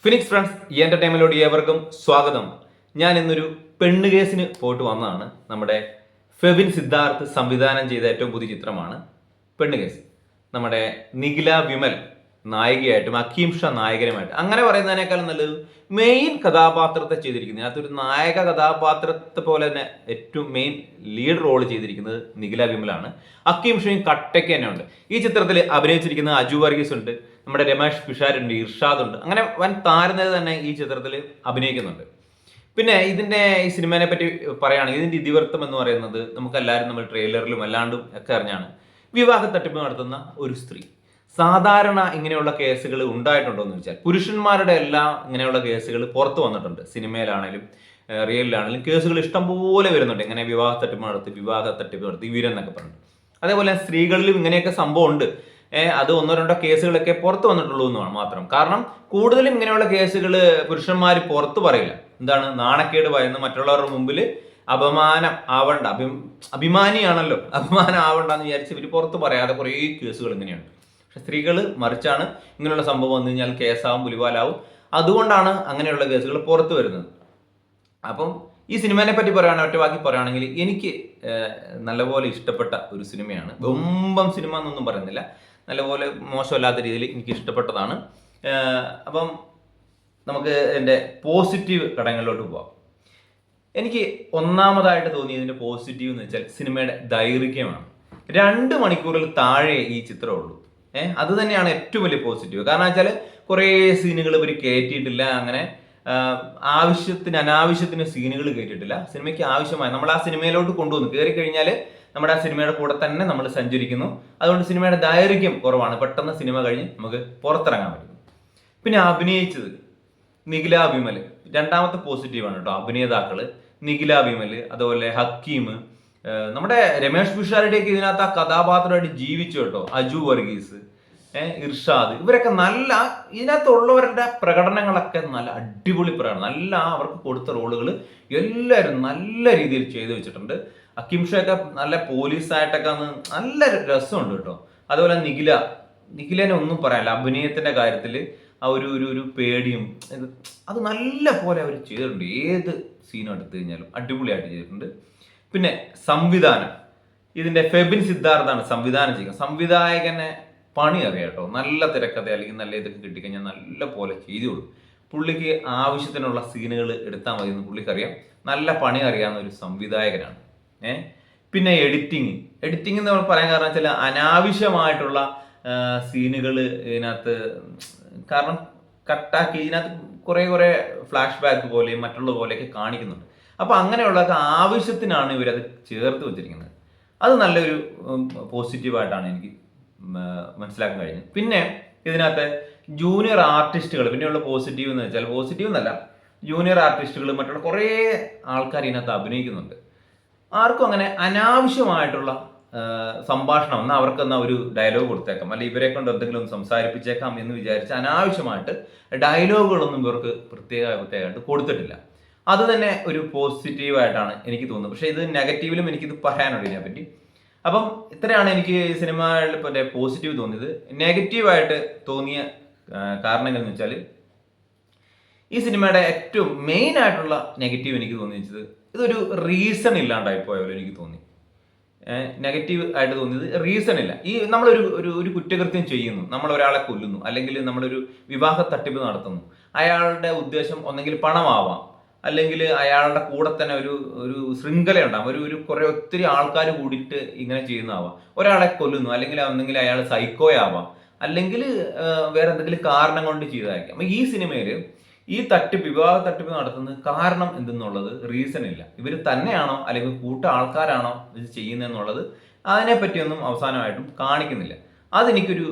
Phoenix friends ഈ എന്റർടൈൻമെന്റിലോട് ഏവർക്കും സ്വാഗതം. ഞാൻ ഇന്നൊരു പെണ്ണ് കേസിന് പോയിട്ട് വന്നതാണ്. നമ്മുടെ ഫെബിൻ സിദ്ധാർത്ഥ് സംവിധാനം ചെയ്ത ഏറ്റവും പുതിയ ചിത്രമാണ് പെണ്ണ് കേസ്. നമ്മുടെ നിഖില വിമൽ നായികയായിട്ടും അക്കീം ഷാ നായകനുമായിട്ട്, അങ്ങനെ പറയുന്നതിനേക്കാളും നല്ലത് മെയിൻ കഥാപാത്രത്തെ ചെയ്തിരിക്കുന്നത്, അതിനകത്തൊരു നായക കഥാപാത്രത്തെ പോലെ തന്നെ ഏറ്റവും മെയിൻ ലീഡ് റോൾ ചെയ്തിരിക്കുന്നത് നിഖില വിമലാണ്. അക്കീം ഷയും കട്ടയ്ക്ക് തന്നെ ഉണ്ട്. ഈ ചിത്രത്തിൽ അഭിനയിച്ചിരിക്കുന്നത് അജു വർഗീസ് ഉണ്ട്, നമ്മുടെ രമേഷ് പിഷാരുണ്ട്, ഇർഷാദ് ഉണ്ട്. അങ്ങനെ വൻ താരനിര തന്നെ ഈ ചിത്രത്തിൽ അഭിനയിക്കുന്നുണ്ട്. പിന്നെ ഈ സിനിമയെ പറ്റി പറയുകയാണെങ്കിൽ ഇതിന്റെ ഇതിവൃത്തം എന്ന് പറയുന്നത് നമുക്കെല്ലാവരും നമ്മൾ ട്രെയിലറിലും അല്ലാണ്ടും ഒക്കെ അറിഞ്ഞാണ്. വിവാഹ തട്ടിപ്പ് നടത്തുന്ന ഒരു സ്ത്രീ. സാധാരണ ഇങ്ങനെയുള്ള കേസുകൾ ഉണ്ടായിട്ടുണ്ടോ എന്ന് വെച്ചാൽ പുരുഷന്മാരുടെ എല്ലാം ഇങ്ങനെയുള്ള കേസുകൾ പുറത്തു വന്നിട്ടുണ്ട്. സിനിമയിലാണെങ്കിലും റിയലിലാണെങ്കിലും കേസുകൾ ഇഷ്ടം പോലെ വരുന്നുണ്ട്. ഇങ്ങനെ വിവാഹ തട്ടിപ്പ് നടത്തി വീരെന്നൊക്കെ പറഞ്ഞിട്ട്. അതേപോലെ സ്ത്രീകളിലും ഇങ്ങനെയൊക്കെ സംഭവം ഉണ്ട്. അത് ഒന്നോ രണ്ടോ കേസുകളൊക്കെ പുറത്ത് വന്നിട്ടുള്ളൂ എന്നാണ് മാത്രം. കാരണം കൂടുതലും ഇങ്ങനെയുള്ള കേസുകൾ പുരുഷന്മാർ പുറത്ത് പറയില്ല. എന്താണ്, നാണക്കേട് ഭയന്ന് മറ്റുള്ളവരുടെ മുമ്പിൽ അപമാനം ആവണ്ട, അഭിമാനിയാണല്ലോ, അപമാനം ആവണ്ടെന്ന് വിചാരിച്ച് ഇവർ പുറത്ത് പറയാതെ കുറേ കേസുകൾ ഇങ്ങനെയാണ്. പക്ഷെ സ്ത്രീകൾ മറിച്ചാണ്. ഇങ്ങനെയുള്ള സംഭവം വന്നു കഴിഞ്ഞാൽ കേസാവും, പുലിവാലാവും. അതുകൊണ്ടാണ് അങ്ങനെയുള്ള കേസുകൾ പുറത്ത് വരുന്നത്. അപ്പം ഈ സിനിമയെ പറ്റി ഒറ്റ ബാക്കി പറയുകയാണെങ്കിൽ എനിക്ക് നല്ലപോലെ ഇഷ്ടപ്പെട്ട ഒരു സിനിമയാണ്. ബൊമ്പം സിനിമ എന്നൊന്നും പറയുന്നില്ല, നല്ലപോലെ മോശമല്ലാത്ത രീതിയിൽ എനിക്ക് ഇഷ്ടപ്പെട്ടതാണ്. അപ്പം നമുക്ക് എൻ്റെ പോസിറ്റീവ് ഘടകങ്ങളിലോട്ട് പോവാം. എനിക്ക് ഒന്നാമതായിട്ട് തോന്നിയതിൻ്റെ പോസിറ്റീവ് എന്ന് വെച്ചാൽ സിനിമയുടെ ദൈർഘ്യമാണ്. 2 മണിക്കൂറിൽ താഴെ ഈ ചിത്രമുള്ളൂ. അത് തന്നെയാണ് ഏറ്റവും വലിയ പോസിറ്റീവ്. കാരണം വെച്ചാൽ കുറേ സീനുകൾ ഇവർ കയറ്റിയിട്ടില്ല. അങ്ങനെ അനാവശ്യത്തിന് സീനുകൾ കയറ്റിയിട്ടില്ല. സിനിമയ്ക്ക് ആവശ്യമായ നമ്മൾ ആ സിനിമയിലോട്ട് കൊണ്ടുവന്നു കയറി കഴിഞ്ഞാൽ നമ്മുടെ ആ സിനിമയുടെ കൂടെ തന്നെ നമ്മൾ സഞ്ചരിക്കുന്നു. അതുകൊണ്ട് സിനിമയുടെ ദൈർഘ്യം കുറവാണ്. പെട്ടെന്ന് സിനിമ കഴിഞ്ഞ് നമുക്ക് പുറത്തിറങ്ങാൻ പറ്റും. പിന്നെ അഭിനയിച്ചത് നിഖില വിമൽ രണ്ടാമത്തെ പോസിറ്റീവാണ് കേട്ടോ. അഭിനേതാക്കള് നിഖില വിമൽ, അതുപോലെ ഹക്കീം, നമ്മുടെ രമേഷ് പിഷാരുടെയൊക്കെ ഇതിനകത്ത് ആ കഥാപാത്രമായിട്ട് ജീവിച്ചു കേട്ടോ. അജു വർഗീസ്, ഇർഷാദ്, ഇവരൊക്കെ നല്ല, ഇതിനകത്തുള്ളവരുടെ പ്രകടനങ്ങളൊക്കെ നല്ല അടിപൊളി പ്രകടനം. നല്ല അവർക്ക് കൊടുത്ത റോളുകൾ എല്ലാവരും നല്ല രീതിയിൽ ചെയ്തു വെച്ചിട്ടുണ്ട്. അക്കീം ഷയൊക്കെ നല്ല പോലീസായിട്ടൊക്കെ നല്ല രസമുണ്ട് കേട്ടോ. അതുപോലെ നിഖിലനെ ഒന്നും പറയാനില്ല. അഭിനയത്തിന്റെ കാര്യത്തിൽ ആ ഒരു പേടിയും അത് നല്ല പോലെ അവർ ചെയ്തിട്ടുണ്ട്. ഏത് സീനും എടുത്തു കഴിഞ്ഞാലും അടിപൊളിയായിട്ട് ചെയ്തിട്ടുണ്ട്. പിന്നെ സംവിധാനം, ഇതിന്റെ ഫെബിൻ സിദ്ധാർത്ഥാണ് സംവിധാനം ചെയ്യുന്നത്. സംവിധായകനെ പണി അറിയാം കേട്ടോ. നല്ല തിരക്കഥ അല്ലെങ്കിൽ നല്ല ഇതൊക്കെ കിട്ടിക്കഴിഞ്ഞാൽ നല്ല പോലെ ചെയ്തോളൂ. പുള്ളിക്ക് ആവശ്യത്തിനുള്ള സീനുകൾ എടുത്താൽ മതി എന്ന് പുള്ളിക്കറിയാം. നല്ല പണി അറിയാവുന്ന ഒരു സംവിധായകനാണ്. പിന്നെ എഡിറ്റിങ് എന്ന് പറയാൻ കാരണം വെച്ചാൽ അനാവശ്യമായിട്ടുള്ള സീനുകൾ ഇതിനകത്ത്, കാരണം കട്ടാക്കി ഇതിനകത്ത് കുറേ ഫ്ലാഷ് ബാക്ക് പോലെയും മറ്റുള്ള പോലെയൊക്കെ കാണിക്കുന്നുണ്ട്. അപ്പൊ അങ്ങനെയുള്ളതൊക്കെ ആവശ്യത്തിനാണ് ഇവരത് ചേർത്ത് വെച്ചിരിക്കുന്നത്. അത് നല്ലൊരു പോസിറ്റീവായിട്ടാണ് എനിക്ക് മനസ്സിലാക്കാൻ കഴിഞ്ഞത്. പിന്നെ ഇതിനകത്ത് ജൂനിയർ ആർട്ടിസ്റ്റുകൾ, പിന്നെയുള്ള പോസിറ്റീവ് എന്ന് വെച്ചാൽ, പോസിറ്റീവ് എന്നല്ല, ജൂനിയർ ആർട്ടിസ്റ്റുകൾ മറ്റുള്ള കുറേ ആൾക്കാർ ഇതിനകത്ത് അഭിനയിക്കുന്നുണ്ട്. ആർക്കും അങ്ങനെ അനാവശ്യമായിട്ടുള്ള സംഭാഷണം എന്നാൽ അവർക്ക് എന്നാൽ ഒരു ഡയലോഗ് കൊടുത്തേക്കാം, അല്ലെങ്കിൽ ഇവരെ കൊണ്ട് എന്തെങ്കിലും സംസാരിപ്പിച്ചേക്കാം എന്ന് വിചാരിച്ച് അനാവശ്യമായിട്ട് ഡയലോഗുകളൊന്നും ഇവർക്ക് പ്രത്യേകമായിട്ട് കൊടുത്തിട്ടില്ല. അത് തന്നെ ഒരു പോസിറ്റീവായിട്ടാണ് എനിക്ക് തോന്നുന്നത്. പക്ഷേ ഇത് നെഗറ്റീവിലും എനിക്കിത് പറയാനുണ്ട് ഇതിനെപ്പറ്റി. അപ്പം ഇത്രയാണ് എനിക്ക് ഈ സിനിമയിൽ പോസിറ്റീവ് തോന്നിയത്. നെഗറ്റീവായിട്ട് തോന്നിയ കാരണങ്ങൾ എന്ന് വെച്ചാൽ, ഈ സിനിമയുടെ ഏറ്റവും മെയിൻ ആയിട്ടുള്ള നെഗറ്റീവ് എനിക്ക് തോന്നിച്ചത് ഇതൊരു റീസൺ ഇല്ലാണ്ടായി പോയ പോലെ എനിക്ക് തോന്നി. നെഗറ്റീവ് ആയിട്ട് തോന്നിയത് റീസൺ ഇല്ല. ഈ നമ്മളൊരു കുറ്റകൃത്യം ചെയ്യുന്നു, നമ്മൾ ഒരാളെ കൊല്ലുന്നു, അല്ലെങ്കിൽ നമ്മളൊരു വിവാഹ തട്ടിപ്പ് നടത്തുന്നു. അയാളുടെ ഉദ്ദേശം ഒന്നെങ്കിൽ പണമാവാം, അല്ലെങ്കിൽ അയാളുടെ കൂടെ തന്നെ ഒരു ശൃംഖല ഉണ്ടാവും, ഒത്തിരി ആൾക്കാർ കൂടിയിട്ട് ഇങ്ങനെ ചെയ്യുന്നതാവാം. ഒരാളെ കൊല്ലുന്നു, അല്ലെങ്കിൽ അയാൾ സൈക്കോയാവാം, അല്ലെങ്കിൽ വേറെ എന്തെങ്കിലും കാരണം കൊണ്ട് ചെയ്തതായിരിക്കാം. അപ്പൊ ഈ സിനിമയിൽ ഈ വിവാഹ തട്ടിപ്പ് നടത്തുന്നത് കാരണം എന്തെന്നുള്ളത് റീസൺ ഇല്ല. ഇവർ തന്നെയാണോ അല്ലെങ്കിൽ ആൾക്കാരാണോ ഇത് ചെയ്യുന്നതെന്നുള്ളത് അതിനെപ്പറ്റിയൊന്നും അവസാനമായിട്ടും കാണിക്കുന്നില്ല. അതെനിക്കൊരു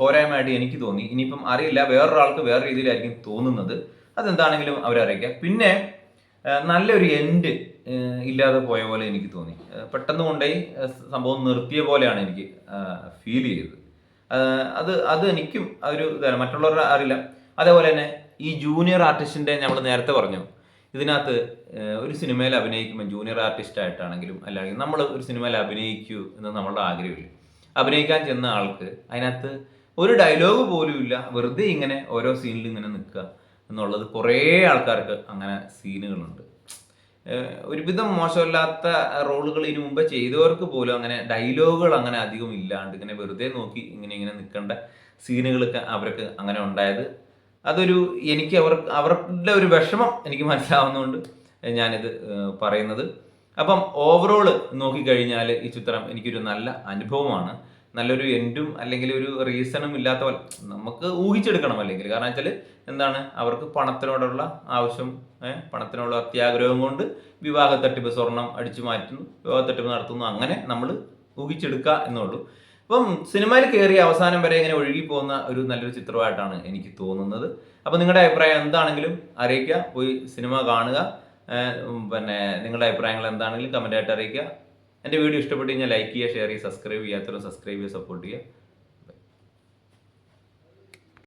പോരായ്മയായിട്ട് എനിക്ക് തോന്നി. ഇനിയിപ്പം അറിയില്ല, വേറൊരാൾക്ക് വേറെ രീതിയിലായിരിക്കും തോന്നുന്നത്. അതെന്താണെങ്കിലും അവരറിയിക്കുക. പിന്നെ നല്ലൊരു എൻഡ് ഇല്ലാതെ പോയ പോലെ എനിക്ക് തോന്നി. പെട്ടെന്ന് കൊണ്ടുപോയി സംഭവം നിർത്തിയ പോലെയാണ് എനിക്ക് ഫീൽ ചെയ്തത്. അത് എനിക്കും ഒരു ഇതാണ്, മറ്റുള്ളവരുടെ അറിയില്ല. അതേപോലെ തന്നെ ഈ ജൂനിയർ ആർട്ടിസ്റ്റിന്റെ നമ്മൾ നേരത്തെ പറഞ്ഞു, ഇതിനകത്ത് ഒരു സിനിമയിൽ അഭിനയിക്കുമ്പോൾ ജൂനിയർ ആർട്ടിസ്റ്റ് ആയിട്ടാണെങ്കിലും അല്ലെങ്കിൽ നമ്മൾ ഒരു സിനിമയിൽ അഭിനയിക്കൂ എന്ന് നമ്മളുടെ ആഗ്രഹമില്ല. അഭിനയിക്കാൻ ചെന്ന ആൾക്ക് അതിനകത്ത് ഒരു ഡയലോഗ് പോലും ഇല്ല, വെറുതെ ഇങ്ങനെ ഓരോ സീനിൽ ഇങ്ങനെ നിൽക്കുക എന്നുള്ളത് കുറേ ആൾക്കാർക്ക് അങ്ങനെ സീനുകളുണ്ട്. ഒരുവിധം മോശമില്ലാത്ത റോളുകൾ ഇതിനു മുമ്പ് ചെയ്തവർക്ക് പോലും അങ്ങനെ ഡയലോഗുകൾ അങ്ങനെ അധികം ഇല്ലാണ്ട് ഇങ്ങനെ വെറുതെ നോക്കി ഇങ്ങനെ നിൽക്കേണ്ട സീനുകളൊക്കെ അവർക്ക് അങ്ങനെ ഉണ്ടായത്. അതൊരു എനിക്ക് അവരുടെ ഒരു വിഷമം എനിക്ക് മനസ്സിലാവുന്നതുകൊണ്ട് ഞാനിത് പറയുന്നത്. അപ്പം ഓവറോൾ നോക്കിക്കഴിഞ്ഞാൽ ഈ ചിത്രം എനിക്കൊരു നല്ല അനുഭവമാണ്. നല്ലൊരു എൻഡും അല്ലെങ്കിൽ ഒരു റീസണും ഇല്ലാത്ത പോലെ നമുക്ക് ഊഹിച്ചെടുക്കണം. അല്ലെങ്കിൽ കാരണം വെച്ചാൽ എന്താണ്, അവർക്ക് പണത്തിനോടുള്ള ആവശ്യം, പണത്തിനുള്ള അത്യാഗ്രഹം കൊണ്ട് വിവാഹ തട്ടിപ്പ്, സ്വർണം അടിച്ചു മാറ്റുന്നു, വിവാഹ തട്ടിപ്പ് നടത്തുന്നു, അങ്ങനെ നമ്മൾ ഊഹിച്ചെടുക്കുക എന്നുള്ളൂ. അപ്പം സിനിമയിൽ കയറി അവസാനം വരെ ഇങ്ങനെ ഒഴുകി പോകുന്ന ഒരു നല്ലൊരു ചിത്രമായിട്ടാണ് എനിക്ക് തോന്നുന്നത്. അപ്പോൾ നിങ്ങളുടെ അഭിപ്രായം എന്താണെങ്കിലും അറിയിക്കുക, പോയി സിനിമ കാണുക. പിന്നെ നിങ്ങളുടെ അഭിപ്രായങ്ങൾ എന്താണെങ്കിലും കമൻ്റായിട്ട് അറിയിക്കുക. എൻ്റെ വീഡിയോ ഇഷ്ടപ്പെട്ട് കഴിഞ്ഞാൽ ലൈക്ക് ചെയ്യുക, ഷെയർ ചെയ്യുക, സബ്സ്ക്രൈബ് ചെയ്യാത്തവരും സബ്സ്ക്രൈബ് ചെയ്യുക, സപ്പോർട്ട് ചെയ്യുക.